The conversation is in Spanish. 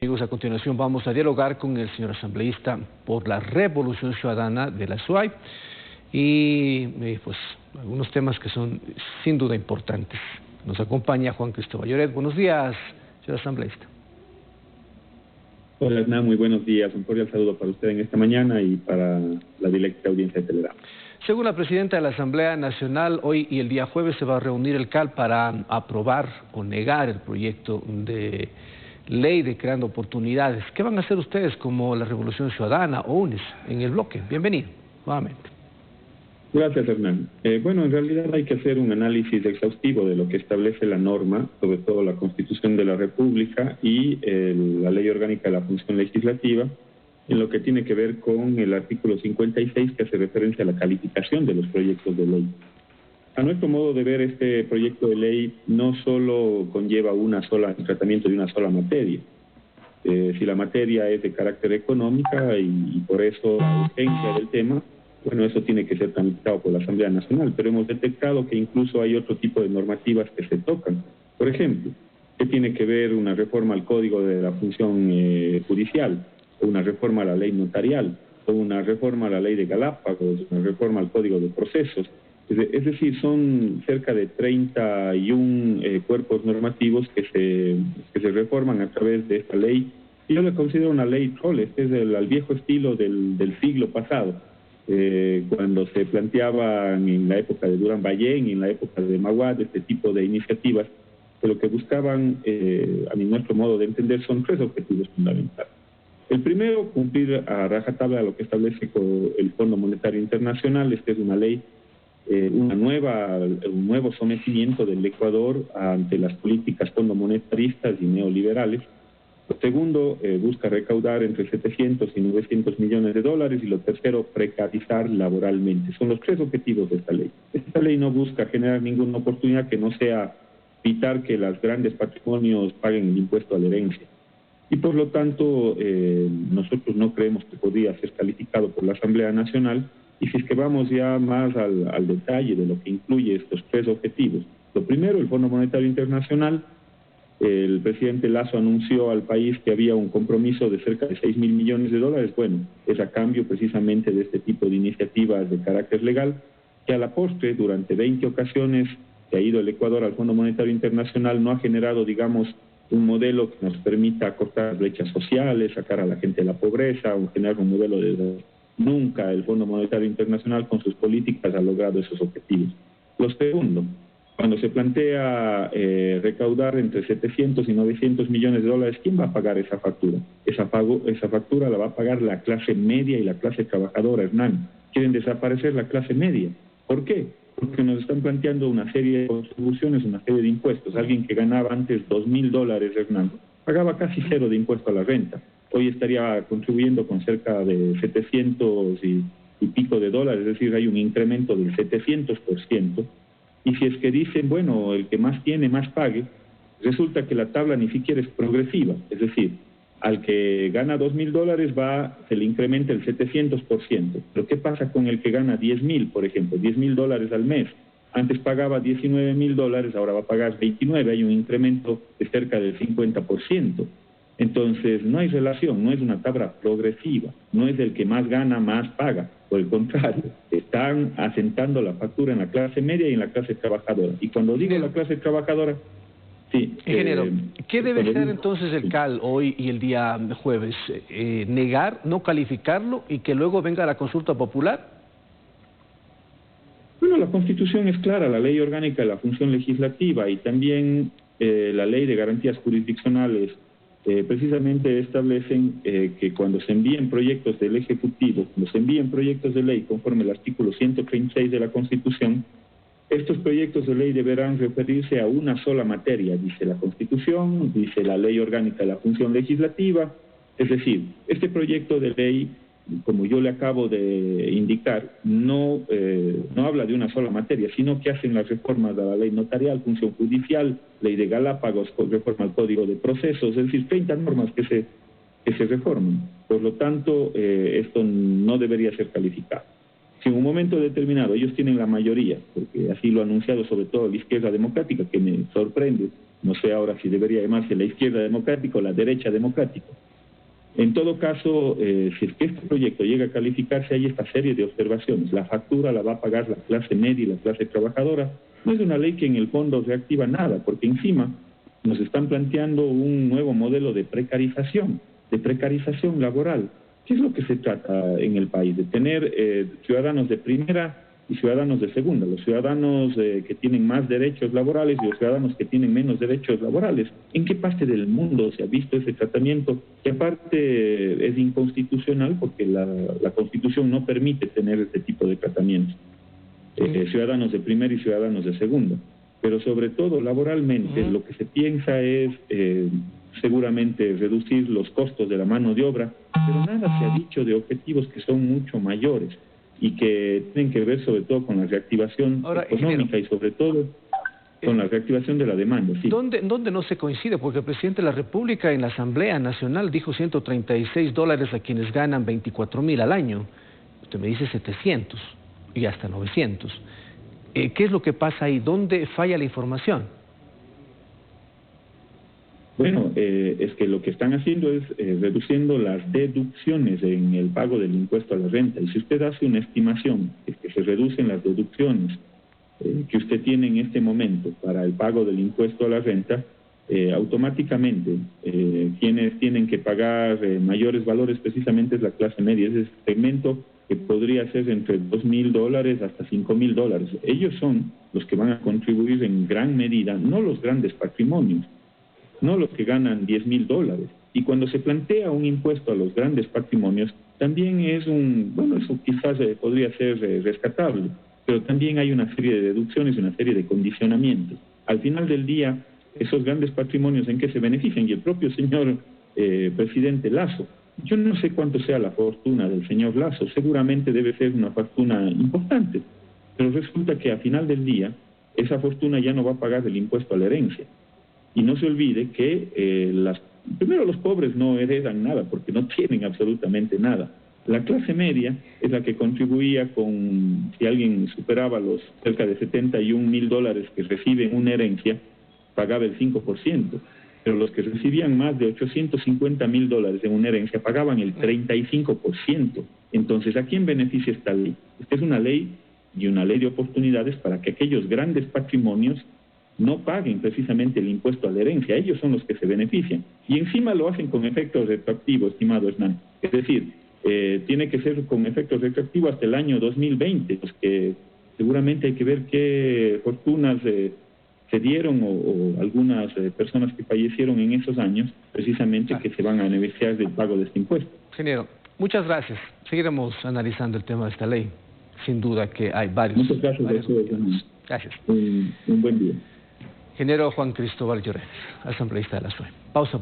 Amigos, a continuación vamos a dialogar con el señor asambleísta por la Revolución Ciudadana de la SUAY y pues algunos temas que son sin duda importantes. Nos acompaña Juan Cristóbal Lloret. Buenos días, señor asambleísta. Hola, Hernán, muy buenos días. Un cordial saludo para usted en esta mañana y para la directa audiencia de Telerama. Según la presidenta de la Asamblea Nacional, hoy y el día jueves se va a reunir el CAL para aprobar o negar el proyecto de ley de creando oportunidades. ¿Qué van a hacer ustedes como la Revolución Ciudadana o UNES en el bloque? Bienvenido, nuevamente. Gracias, Hernán. Bueno, en realidad hay que hacer un análisis exhaustivo de lo que establece la norma, sobre todo la Constitución de la República y la Ley Orgánica de la Función Legislativa, en lo que tiene que ver con el artículo 56, que hace referencia a la calificación de los proyectos de ley. A nuestro modo de ver, este proyecto de ley no solo conlleva el tratamiento de una sola materia. Si la materia es de carácter económica y por eso la urgencia del tema, bueno, eso tiene que ser tramitado por la Asamblea Nacional, pero hemos detectado que incluso hay otro tipo de normativas que se tocan. Por ejemplo, ¿qué tiene que ver una reforma al Código de la Función Judicial, o una reforma a la ley notarial, o una reforma a la ley de Galápagos, una reforma al Código de Procesos? Es decir, son cerca de 31 cuerpos normativos que se reforman a través de esta ley. Y yo le considero una ley troll, es al viejo estilo del siglo pasado, cuando se planteaban en la época de Durán Ballén y en la época de Maguad este tipo de iniciativas, que lo que buscaban, a nuestro modo de entender, son tres objetivos fundamentales. El primero, cumplir a rajatabla lo que establece el Fondo Monetario Internacional. Esta es una ley, un nuevo sometimiento del Ecuador ante las políticas fondomonetaristas y neoliberales. Lo segundo, busca recaudar entre 700 y 900 millones de dólares. Y lo tercero, precarizar laboralmente. Son los tres objetivos de esta ley. Esta ley no busca generar ninguna oportunidad que no sea evitar que los grandes patrimonios paguen el impuesto a la herencia. Y por lo tanto, nosotros no creemos que podría ser calificado por la Asamblea Nacional. Y si es que vamos ya más al detalle de lo que incluye estos tres objetivos. Lo primero, el Fondo Monetario Internacional. El presidente Lasso anunció al país que había un compromiso de cerca de 6.000 millones de dólares. Bueno, es a cambio precisamente de este tipo de iniciativas de carácter legal, que a la postre, durante 20 ocasiones que ha ido el Ecuador al Fondo Monetario Internacional, no ha generado, digamos, un modelo que nos permita cortar brechas sociales, sacar a la gente de la pobreza, o generar un modelo de... Nunca el Fondo Monetario Internacional con sus políticas ha logrado esos objetivos. Lo segundo, cuando se plantea recaudar entre 700 y 900 millones de dólares, ¿quién va a pagar esa factura? Esa factura la va a pagar la clase media y la clase trabajadora, Hernán. Quieren desaparecer la clase media. ¿Por qué? Porque nos están planteando una serie de contribuciones, una serie de impuestos. Alguien que ganaba antes $2.000, Hernán, pagaba casi cero de impuesto a la renta. Hoy estaría contribuyendo con cerca de 700 y pico de dólares, es decir, hay un incremento del 700%. Y si es que dicen, bueno, el que más tiene, más pague, resulta que la tabla ni siquiera es progresiva. Es decir, al que gana $2.000 se le incrementa el 700%. Pero ¿qué pasa con el que gana 10.000, por ejemplo? $10.000 al mes. Antes pagaba $19.000, ahora va a pagar 29. Hay un incremento de cerca del 50%. Entonces, no hay relación, no es una tabla progresiva. No es el que más gana, más paga. Por el contrario, están asentando la factura en la clase media y en la clase trabajadora. Y cuando digo la clase trabajadora, sí. Ingeniero, ¿qué debe hacer entonces el CAL hoy y el día jueves? ¿Negar, no calificarlo y que luego venga la consulta popular? Bueno, la Constitución es clara, la Ley Orgánica de la Función Legislativa y también la Ley de Garantías Jurisdiccionales precisamente establecen que cuando se envíen proyectos del Ejecutivo, cuando se envíen proyectos de ley conforme al artículo 136 de la Constitución, estos proyectos de ley deberán referirse a una sola materia, dice la Constitución, dice la Ley Orgánica de la Función Legislativa. Es decir, este proyecto de ley, como yo le acabo de indicar, no habla de una sola materia, sino que hacen las reformas de la ley notarial, función judicial, ley de Galápagos, reforma al Código de Procesos, es decir, 30 normas que se reforman. Por lo tanto, esto no debería ser calificado. Si en un momento determinado ellos tienen la mayoría, porque así lo ha anunciado sobre todo la izquierda democrática, que me sorprende, No sé ahora si debería llamarse la izquierda democrática o la derecha democrática. En todo caso, si es que este proyecto llega a calificarse, hay esta serie de observaciones. La factura la va a pagar la clase media y la clase trabajadora. No es una ley que en el fondo reactiva nada, porque encima nos están planteando un nuevo modelo de precarización laboral. ¿Qué es lo que se trata en el país? De tener ciudadanos de primera y ciudadanos de segunda, los ciudadanos que tienen más derechos laborales y los ciudadanos que tienen menos derechos laborales. ¿En qué parte del mundo se ha visto ese tratamiento? Que aparte es inconstitucional porque la Constitución no permite tener este tipo de tratamientos. Ciudadanos de primera y ciudadanos de segunda. Pero sobre todo laboralmente lo que se piensa es seguramente reducir los costos de la mano de obra, pero nada se ha dicho de objetivos que son mucho mayores y que tienen que ver sobre todo con la reactivación económica y sobre todo con la reactivación de la demanda. Sí. ¿Dónde no se coincide? Porque el presidente de la República en la Asamblea Nacional dijo $136 a quienes ganan 24.000 al año. Usted me dice 700 y hasta 900. ¿Qué es lo que pasa ahí? ¿Dónde falla la información? Bueno, es que lo que están haciendo es reduciendo las deducciones en el pago del impuesto a la renta. Y si usted hace una estimación de que se reducen las deducciones que usted tiene en este momento para el pago del impuesto a la renta, automáticamente quienes tienen que pagar mayores valores precisamente es la clase media. Es ese segmento que podría ser entre $2.000 hasta $5.000. Ellos son los que van a contribuir en gran medida, no los grandes patrimonios, no los que ganan $10.000. Y cuando se plantea un impuesto a los grandes patrimonios, también es bueno, eso quizás podría ser rescatable, pero también hay una serie de deducciones y una serie de condicionamientos. Al final del día, esos grandes patrimonios, ¿en qué se benefician? Y el propio señor presidente Lasso, yo no sé cuánto sea la fortuna del señor Lasso, seguramente debe ser una fortuna importante, pero resulta que al final del día, esa fortuna ya no va a pagar el impuesto a la herencia. Y no se olvide que primero los pobres no heredan nada porque no tienen absolutamente nada. La clase media es la que contribuía si alguien superaba los cerca de $71.000 que reciben una herencia, pagaba el 5%, pero los que recibían más de $850.000 en una herencia pagaban el 35%. Entonces, ¿a quién beneficia esta ley? Esta es una ley y una ley de oportunidades para que aquellos grandes patrimonios no paguen precisamente el impuesto a la herencia. Ellos son los que se benefician. Y encima lo hacen con efecto retroactivo, estimado Hernán. Es decir, tiene que ser con efecto retroactivo hasta el año 2020, pues que seguramente hay que ver qué fortunas se dieron o algunas personas que fallecieron en esos años, precisamente que se van a beneficiar del pago de este impuesto. Ingeniero, muchas gracias. Seguiremos analizando el tema de esta ley. Sin duda que hay varios. Muchas gracias. Gracias. Un buen día. Ingeniero Juan Cristóbal Llorens, asambleísta de la SUE. Pausa.